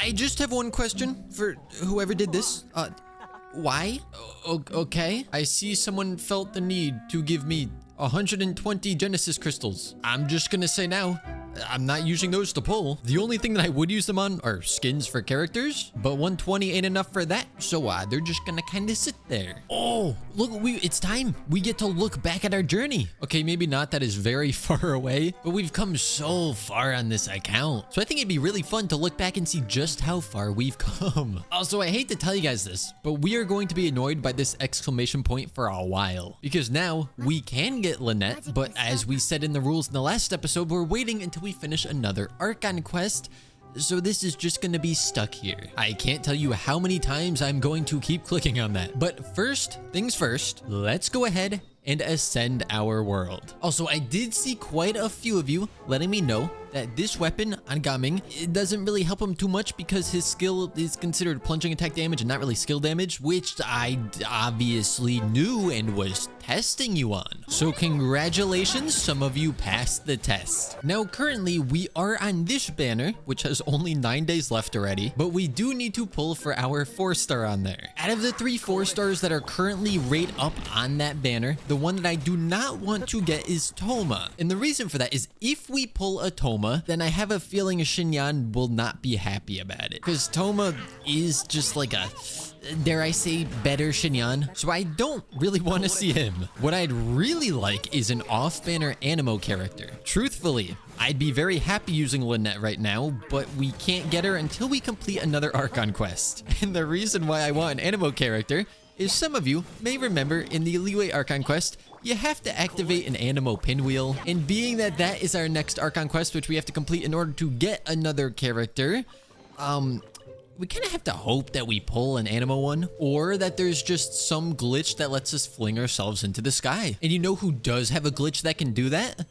I just have one question for whoever did this. Why? Okay. I see someone felt the need to give me 120 Genesis crystals. I'm just gonna say now, I'm not using those to pull. The only thing that I would use them on are skins for characters, but 120 ain't enough for that, so they're just gonna kind of sit there. Oh, look, it's time. We get to look back at our journey. Okay, maybe not, that is very far away, but we've come so far on this account. So I think it'd be really fun to look back and see just how far we've come. Also, I hate to tell you guys this, but we are going to be annoyed by this exclamation point for a while, because now we can get Lynette, but as we said in the rules in the last episode, we're waiting until we finish another Archon quest, so this is just gonna be stuck here. I can't tell you how many times I'm going to keep clicking on that. But first things first, let's go ahead and ascend our world. Also, I did see quite a few of you letting me know that this weapon on Gaming, it doesn't really help him too much because his skill is considered plunging attack damage and not really skill damage, which I obviously knew and was testing you on. So congratulations, some of you passed the test. Now currently we are on this banner, which has only 9 days left already, but we do need to pull for our 4-star on there. Out of the 3 4-stars that are currently right up on that banner, the one that I do not want to get is Toma. And the reason for that is if we pull a Toma, then I have a feeling Xinyan will not be happy about it. Because Toma is just like a, dare I say, better Xinyan. So I don't really want to see him. What I'd really like is an off-banner Animo character. Truthfully, I'd be very happy using Lynette right now, but we can't get her until we complete another Archon quest. And the reason why I want an Animo character is some of you may remember in the Leeway Archon quest, you have to activate an Animo pinwheel. And being that that is our next Archon quest, which we have to complete in order to get another character, we kind of have to hope that we pull an Animo one, or that there's just some glitch that lets us fling ourselves into the sky. And you know who does have a glitch that can do that?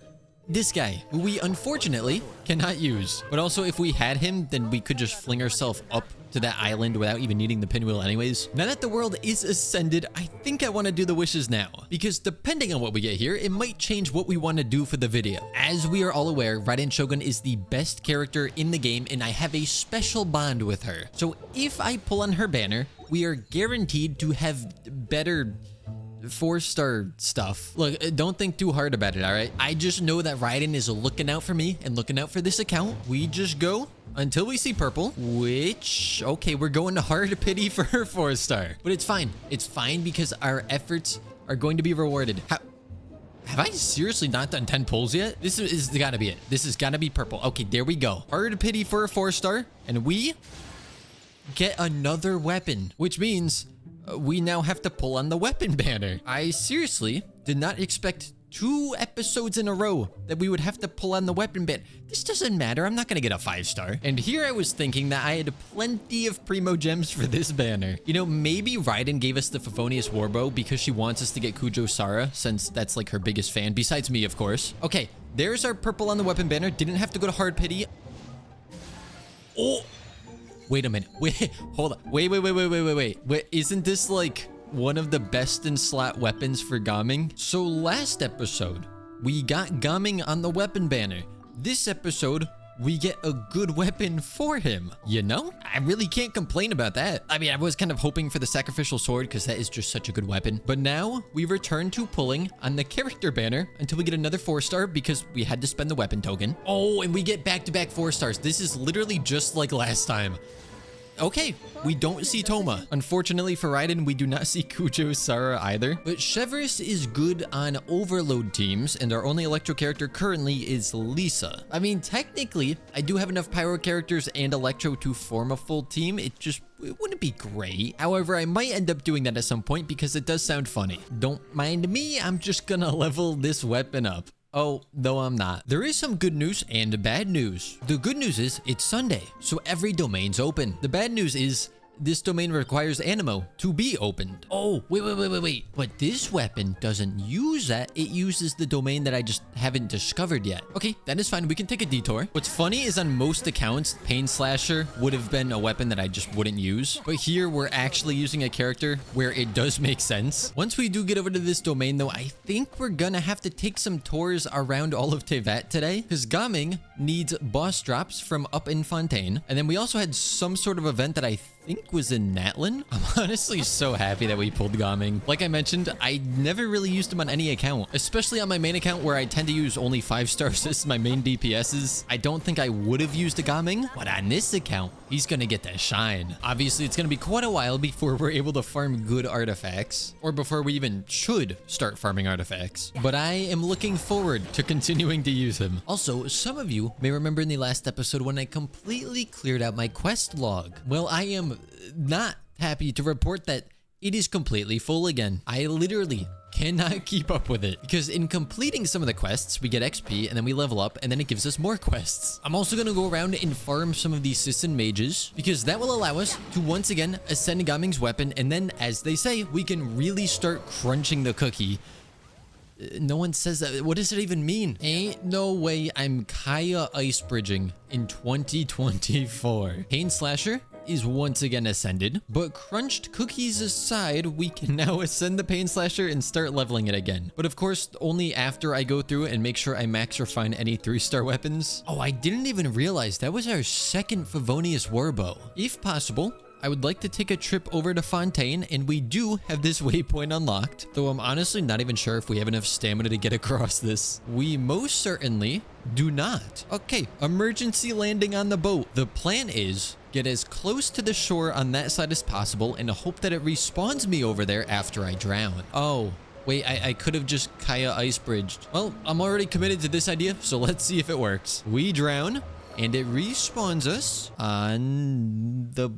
This guy, who we unfortunately cannot use. But also, if we had him, then we could just fling ourselves up to that island without even needing the pinwheel anyways. Now that the world is ascended, I think I want to do the wishes now, because depending on what we get here, it might change what we want to do for the video. As we are all aware, Raiden Shogun is the best character in the game, and I have a special bond with her. So if I pull on her banner, we are guaranteed to have better 4-star stuff. Look, don't think too hard about it, all right? I just know that Raiden is looking out for me and looking out for this account. We just go until we see purple, which, okay, we're going to hard pity for her 4-star. But it's fine. It's fine because our efforts are going to be rewarded. Have I seriously not done 10 pulls yet? This is gotta be it. This has gotta be purple. Okay, there we go. Hard pity for a 4-star, and we get another weapon, which means we now have to pull on the weapon banner. I seriously did not expect 2 episodes in a row that we would have to pull on the weapon banner. This doesn't matter. I'm not going to get a 5-star. And here I was thinking that I had plenty of primo gems for this banner. You know, maybe Raiden gave us the Favonius Warbow because she wants us to get Kujo Sara, since that's like her biggest fan, besides me, of course. Okay, there's our purple on the weapon banner. Didn't have to go to hard pity. Oh! Wait a minute. Wait, hold on. Wait. Isn't this like one of the best in slot weapons for Gaming? So last episode, we got Gaming on the weapon banner. This episode, we get a good weapon for him. You know? I really can't complain about that. I mean, I was kind of hoping for the sacrificial sword because that is just such a good weapon. But now we return to pulling on the character banner until we get another 4-star because we had to spend the weapon token. Oh, and we get back-to-back 4-stars. This is literally just like last time. Okay, we don't see Toma. Unfortunately for Raiden, we do not see Kujo Sara either. But Chevris is good on overload teams, and our only electro character currently is Lisa. I mean, technically, I do have enough pyro characters and electro to form a full team. It wouldn't be great. However, I might end up doing that at some point because it does sound funny. Don't mind me, I'm just gonna level this weapon up. Oh, though I'm not. There is some good news and bad news. The good news is it's Sunday, so every domain's open. The bad news is this domain requires Animo to be opened. Oh, wait. But this weapon doesn't use that. It uses the domain that I just haven't discovered yet. Okay, that is fine. We can take a detour. What's funny is on most accounts, Pain Slasher would have been a weapon that I just wouldn't use. But here we're actually using a character where it does make sense. Once we do get over to this domain though, I think we're gonna have to take some tours around all of Tevat today, because Gaming needs boss drops from up in Fontaine. And then we also had some sort of event that I think was in Natlin. I'm honestly so happy that we pulled Gaming. Like I mentioned, I never really used him on any account, especially on my main account where I tend to use only 5-star assists, my main DPSs. I don't think I would have used a Gaming, but on this account, he's gonna get that shine. Obviously, it's gonna be quite a while before we're able to farm good artifacts, or before we even should start farming artifacts. But I am looking forward to continuing to use him. Also, some of you may remember in the last episode when I completely cleared out my quest log. Well, I am not happy to report that it is completely full again. I literally cannot keep up with it, because in completing some of the quests, we get XP and then we level up and then it gives us more quests. I'm also going to go around and farm some of these Sisson mages, because that will allow us to once again ascend Gaming's weapon, and then, as they say, we can really start crunching the cookie. No one says that. What does it even mean? Ain't no way I'm Kaya ice bridging in 2024. Pain Slasher is once again ascended, but crunched cookies aside, we can now ascend the Pain Slasher and start leveling it again. But of course, only after I go through and make sure I max refine any 3-star weapons. Oh, I didn't even realize that was our second Favonius Warbow. If possible, I would like to take a trip over to Fontaine, and we do have this waypoint unlocked, though I'm honestly not even sure if we have enough stamina to get across this. We most certainly do not. Okay, emergency landing on the boat. The plan is get as close to the shore on that side as possible and hope that it respawns me over there after I drown. Oh, wait, I could have just Kaya ice bridged. Well, I'm already committed to this idea, so let's see if it works. We drown, and it respawns us on the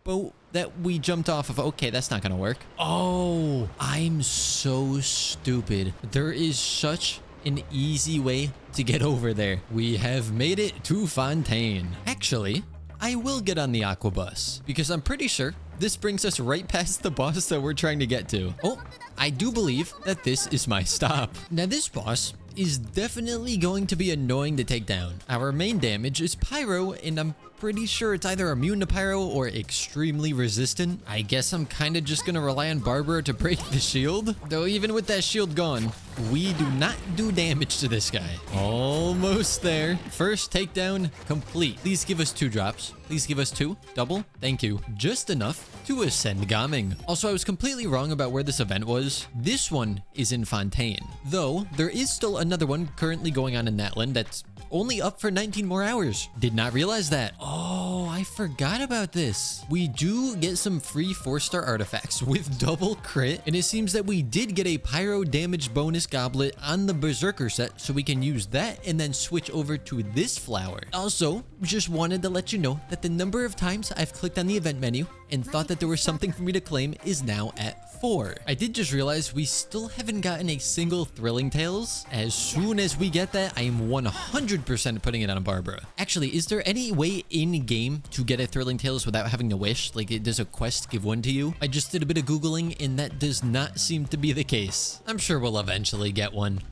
boat that we jumped off of. Okay, that's not gonna work. Oh, I'm so stupid. There is such an easy way to get over there. We have made it to Fontaine. Actually, I will get on the aqua bus, because I'm pretty sure this brings us right past the boss that we're trying to get to. Oh, I do believe that this is my stop. Now, this boss is definitely going to be annoying to take down. Our main damage is Pyro, and I'm pretty sure it's either immune to Pyro or extremely resistant. I guess I'm kind of just gonna rely on Barbara to break the shield. Though even with that shield gone, we do not do damage to this guy. Almost there. First takedown complete. Please give us 2 drops. Please give us 2. Double. Thank you. Just enough to ascend Gaming. Also, I was completely wrong about where this event was. This one is in Fontaine, though there is still another one currently going on in Natlin that's only up for 19 more hours. Did not realize that. Oh, I forgot about this. We do get some free 4-star artifacts with double crit, and it seems that we did get a pyro damage bonus goblet on the Berserker set, so we can use that and then switch over to this flower. Also, just wanted to let you know that the number of times I've clicked on the event menu and thought that there was something for me to claim is now at 4. I did just realize we still haven't gotten a single Thrilling Tales. As soon as we get that, I am 100% putting it on Barbara. Actually, is there any way in-game to get a Thrilling Tales without having to wish? Like, does a quest give one to you? I just did a bit of Googling, and that does not seem to be the case. I'm sure we'll eventually get one.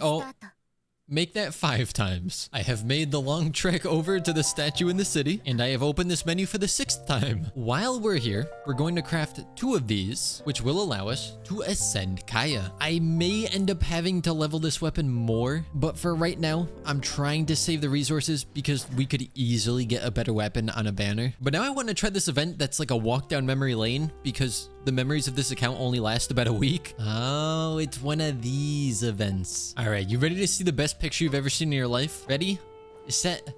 Oh. Make that 5 times. I have made the long trek over to the statue in the city, and I have opened this menu for the 6th time. While we're here, we're going to craft 2 of these, which will allow us to ascend Kaya. I may end up having to level this weapon more, but for right now, I'm trying to save the resources because we could easily get a better weapon on a banner. But now I want to try this event that's like a walk down memory lane, because the memories of this account only last about a week. Oh, it's one of these events. All right, you ready to see the best picture you've ever seen in your life? Ready, set,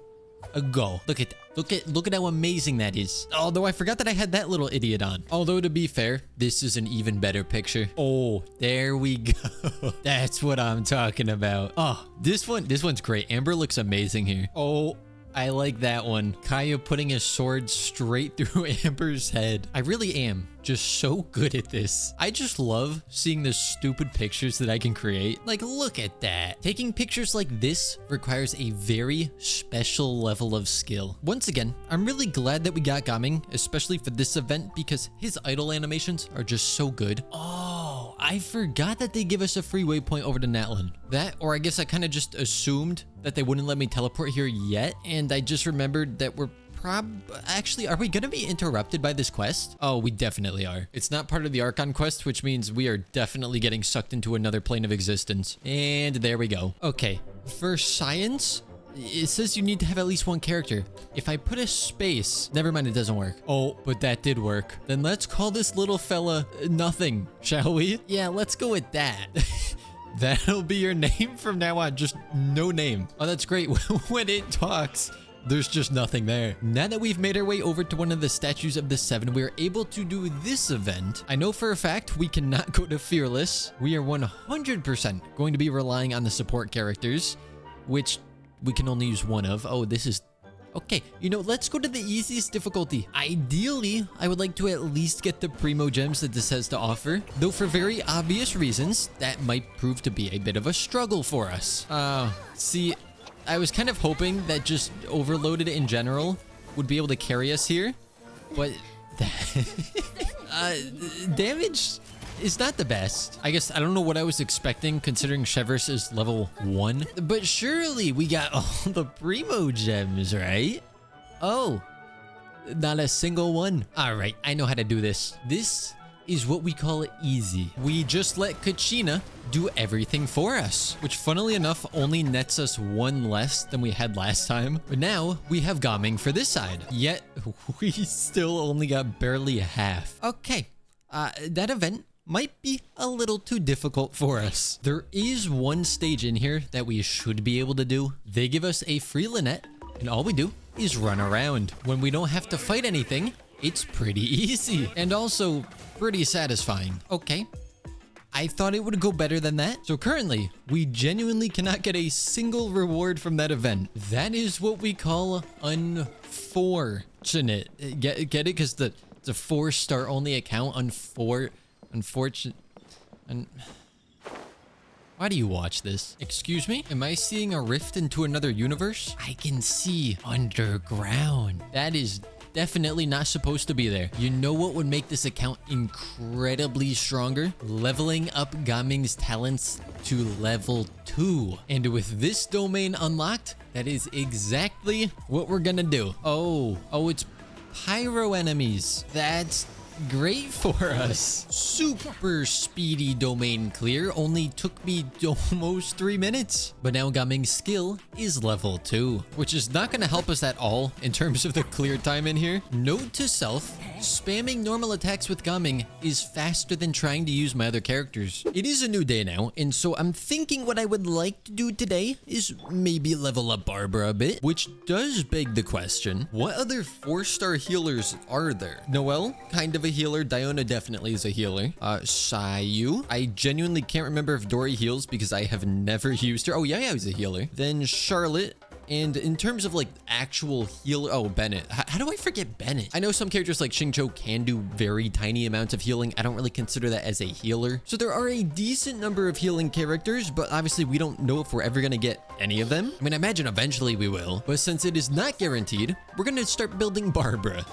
go. Look at that. Look at how amazing that is. Although I forgot that I had that little idiot on. Although to be fair, this is an even better picture. Oh, there we go. That's what I'm talking about. Oh, this one's great. Amber looks amazing here. Oh, I like that one. Kaya putting his sword straight through Amber's head. I really am just so good at this. I just love seeing the stupid pictures that I can create. Like, look at that. Taking pictures like this requires a very special level of skill. Once again, I'm really glad that we got Gaming, especially for this event, because his idle animations are just so good. Oh, I forgot that they give us a free waypoint over to Natlan. That, or I guess I kind of just assumed that they wouldn't let me teleport here yet, and I just remembered that we're actually, are we gonna be interrupted by this quest? Oh, we definitely are. It's not part of the Archon quest, which means we are definitely getting sucked into another plane of existence. And there we go. Okay, for science, it says you need to have at least one character. If I put a space, never mind, it doesn't work. Oh, but that did work. Then let's call this little fella nothing, shall we? Yeah, let's go with that. That'll be your name from now on, just no name. Oh, that's great. When it talks, there's just nothing there. Now that we've made our way over to one of the statues of the 7, we are able to do this event. I know for a fact we cannot go to Fearless. We are 100% going to be relying on the support characters, which we can only use one of. Oh, this is... Okay, you know, let's go to the easiest difficulty. Ideally, I would like to at least get the primo gems that this has to offer, though for very obvious reasons, that might prove to be a bit of a struggle for us. See, I was kind of hoping that just Overloaded in general would be able to carry us here, but damage is not the best. I guess I don't know what I was expecting considering Chevers is level 1, but surely we got all the primo gems, right? Oh, not a single one. All right, I know how to do this. This is what we call easy. We just let Kachina do everything for us, which funnily enough only nets us one less than we had last time. But now we have Gaming for this side, yet we still only got barely half. Okay, that event might be a little too difficult for us. There is one stage in here that we should be able to do. They give us a free Lynette, and all we do is run around. When we don't have to fight anything, it's pretty easy and also pretty satisfying. Okay, I thought it would go better than that. So currently, we genuinely cannot get a single reward from that event. That is what we call unfortunate. Get it? Because it's a 4-star only account. Unfortunate. Why do you watch this? Excuse me? Am I seeing a rift into another universe? I can see underground. That is definitely not supposed to be there. You know what would make this account incredibly stronger? Leveling up Gaming's talents to level 2. And with this domain unlocked, that is exactly what we're gonna do. Oh, it's pyro enemies. That's great for us. Super speedy domain clear. Only took me almost 3 minutes. But now Gaming's skill is level 2, which is not going to help us at all in terms of the clear time in here. Note to self, spamming normal attacks with Gaming is faster than trying to use my other characters. It is a new day now, and so I'm thinking what I would like to do today is maybe level up Barbara a bit, which does beg the question, what other 4-star healers are there? Noelle, kind of a healer. Diona definitely is a healer. Sayu. I genuinely can't remember if Dory heals because I have never used her. Oh, yeah, he's a healer. Then Charlotte. And in terms of like actual healer, oh, Bennett. How do I forget Bennett? I know some characters like Xingqiu can do very tiny amounts of healing. I don't really consider that as a healer. So there are a decent number of healing characters, but obviously we don't know if we're ever going to get any of them. I mean, I imagine eventually we will, but since it is not guaranteed, we're going to start building Barbara.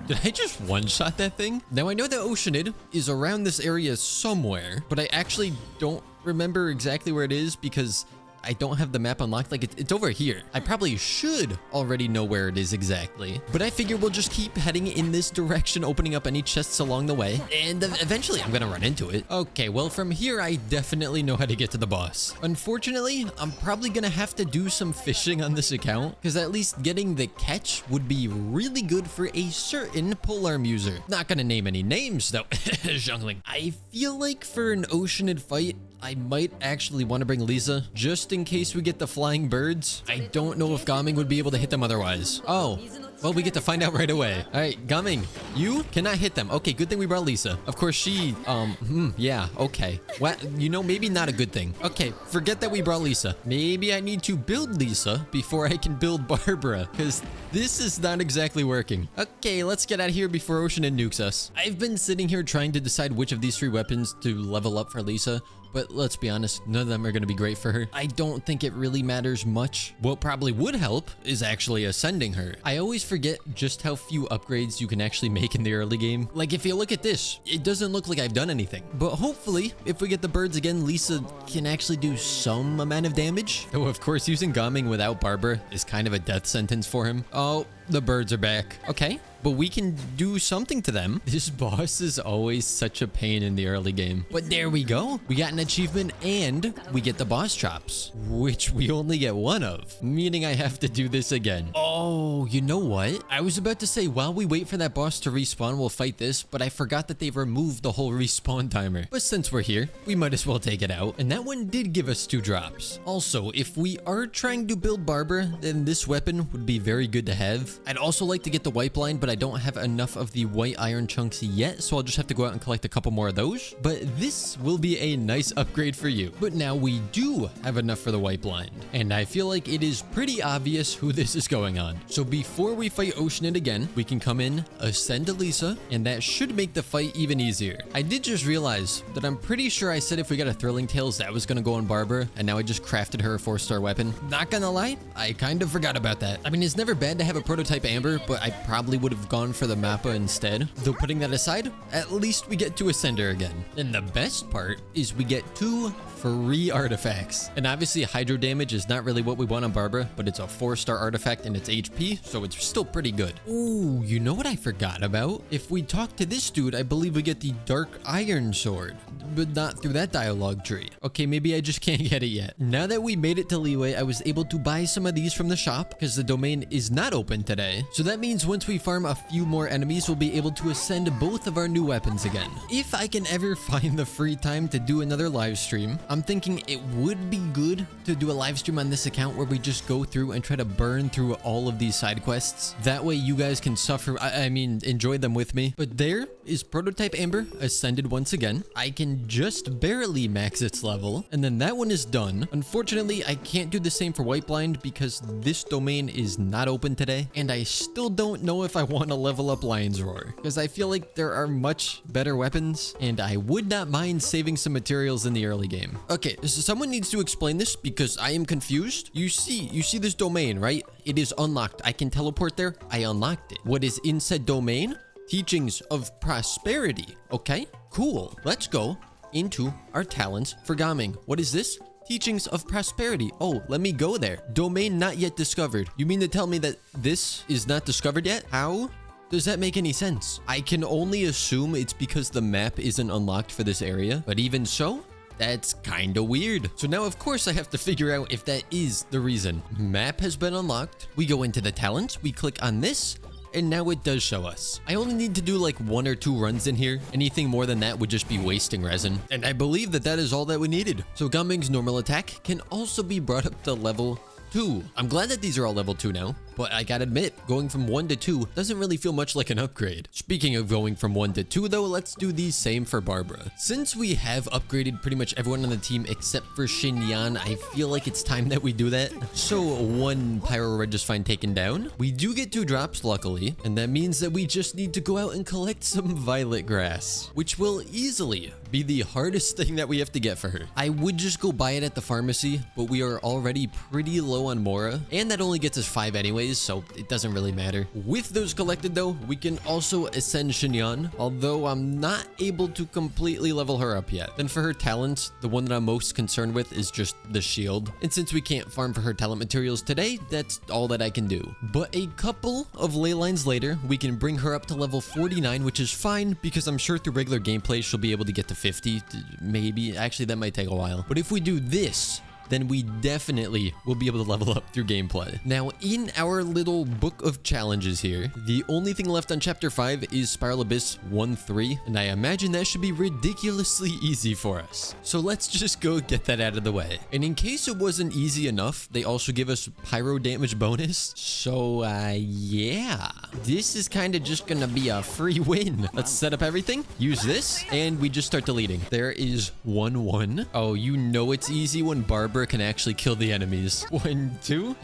Did I just one-shot that thing? Now, I know that Oceanid is around this area somewhere, but I actually don't remember exactly where it is because I don't have the map unlocked. Like, it's over here. I probably should already know where it is exactly, but I figure we'll just keep heading in this direction, opening up any chests along the way, and eventually I'm gonna run into it. Okay, well, from here, I definitely know how to get to the boss. Unfortunately, I'm probably gonna have to do some fishing on this account, because at least getting the catch would be really good for a certain polearm user. Not gonna name any names, though. Zhongling. I feel like for an Oceanid fight, I might actually want to bring Lisa, just in case we get the flying birds. I don't know if Gaming would be able to hit them otherwise. Oh, Well, we get to find out right away. All right, Gumming, you cannot hit them. Okay, good thing we brought Lisa. Of course, she, yeah, okay. What? You know, maybe not a good thing. Okay, forget that we brought Lisa. Maybe I need to build Lisa before I can build Barbara, because this is not exactly working. Okay, let's get out of here before Ocean nukes us. I've been sitting here trying to decide which of these 3 weapons to level up for Lisa, but let's be honest, none of them are going to be great for her. I don't think it really matters much. What probably would help is actually ascending her. I always forget just how few upgrades you can actually make in the early game. Like, if you look at this, it doesn't look like I've done anything. But hopefully, if we get the birds again, Lisa can actually do some amount of damage. Though, of course, using Gaming without Barbara is kind of a death sentence for him. Oh, the birds are back. Okay, but we can do something to them. This boss is always such a pain in the early game. But there we go. We got an achievement and we get the boss chops, which we only get 1 of, meaning I have to do this again. Oh, you know what? I was about to say while we wait for that boss to respawn, we'll fight this, but I forgot that they've removed the whole respawn timer. But since we're here, we might as well take it out. And that one did give us 2 drops. Also, if we are trying to build Barbara, then this weapon would be very good to have. I'd also like to get the white blind, but I don't have enough of the white iron chunks yet, so I'll just have to go out and collect a couple more of those. But this will be a nice upgrade for you. But now we do have enough for the white blind, and I feel like it is pretty obvious who this is going on. So before we fight Oceanid again, we can come in, ascend to Lisa, and that should make the fight even easier. I did just realize that I'm pretty sure I said if we got a Thrilling Tales, that was gonna go on Barbara, and now I just crafted her a 4-star weapon. Not gonna lie, I kind of forgot about that. I mean, it's never bad to have a prototype Amber, but I probably would have gone for the Mappa instead. Though putting that aside, at least we get to ascend her again. And the best part is we get 2 free artifacts. And obviously hydro damage is not really what we want on Barbara, but it's a 4-star artifact and it's HP, so it's still pretty good. Ooh, you know what I forgot about? If we talk to this dude, I believe we get the Dark Iron Sword, but not through that dialogue tree. Okay, maybe I just can't get it yet. Now that we made it to Leeway, I was able to buy some of these from the shop because the domain is not open today. So that means once we farm a few more enemies, we'll be able to ascend both of our new weapons again. If I can ever find the free time to do another live stream, I'm thinking it would be good to do a live stream on this account where we just go through and try to burn through all of these side quests. That way you guys can suffer, I mean, enjoy them with me. But there is Prototype Amber ascended once again. I can just barely max its level, and then that one is done. Unfortunately, I can't do the same for White Blind because this domain is not open today, and I still don't know if I want to level up Lion's Roar because I feel like there are much better weapons, and I would not mind saving some materials in the early game. Okay, so someone needs to explain this because I am confused. You see this domain, right? It is unlocked. I can teleport there. I unlocked it. What is in said domain? Teachings of Prosperity. Okay, cool. Let's go into our talents for Gaming. What is this? Teachings of Prosperity. Oh, let me go there. Domain not yet discovered. You mean to tell me that this is not discovered yet? How does that make any sense? I can only assume it's because the map isn't unlocked for this area, but even so, that's kind of weird. So now, of course, I have to figure out if that is the reason. Map has been unlocked. We go into the talents. We click on this, and now it does show us. I only need to do like 1 or 2 runs in here. Anything more than that would just be wasting resin. And I believe that that is all that we needed. So Gaming's normal attack can also be brought up to level 2. I'm glad that these are all level 2 now, but I gotta admit, going from 1 to 2 doesn't really feel much like an upgrade. Speaking of going from 1 to 2 though, let's do the same for Barbara. Since we have upgraded pretty much everyone on the team except for Xinyan, I feel like it's time that we do that. So 1 Pyro Red just fine taken down. We do get 2 drops luckily, and that means that we just need to go out and collect some violet grass, which will easily be the hardest thing that we have to get for her. I would just go buy it at the pharmacy, but we are already pretty low on Mora, and that only gets us 5 anyways, so it doesn't really matter. With those collected though, we can also ascend Xinyan, although I'm not able to completely level her up yet. Then for her talents, the one that I'm most concerned with is just the shield. And since we can't farm for her talent materials today, that's all that I can do. But a couple of ley lines later, we can bring her up to level 49, which is fine because I'm sure through regular gameplay, she'll be able to get to 50, maybe. Actually, that might take a while. But if we do this, then we definitely will be able to level up through gameplay. Now, in our little book of challenges here, the only thing left on chapter 5 is Spiral Abyss 1-3, and I imagine that should be ridiculously easy for us. So let's just go get that out of the way. And in case it wasn't easy enough, they also give us pyro damage bonus. So, yeah. This is kind of just gonna be a free win. Let's set up everything, use this, and we just start deleting. There is 1-1. Oh, you know it's easy when Barbara can actually kill the enemies. 1-2.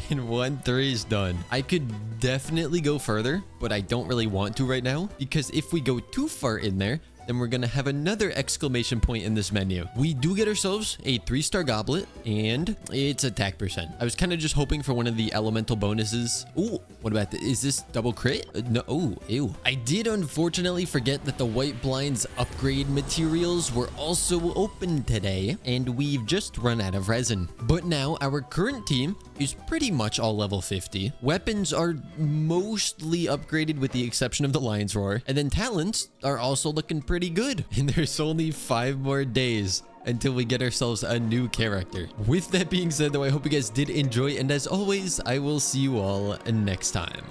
And 1-3 is done. I could definitely go further, but I don't really want to right now, because if we go too far in there, then we're gonna have another exclamation point in this menu. We do get ourselves a 3-star goblet, and it's attack percent. I was kind of just hoping for one of the elemental bonuses. Ooh, what about this? Is this double crit? No, oh, ew. I did unfortunately forget that the White Blinds upgrade materials were also open today, and we've just run out of resin. But now our current team is pretty much all level 50. Weapons are mostly upgraded with the exception of the Lion's Roar, and then talents are also looking pretty good. And there's only 5 more days until we get ourselves a new character. With that being said, though, I hope you guys did enjoy, and as always, I will see you all next time.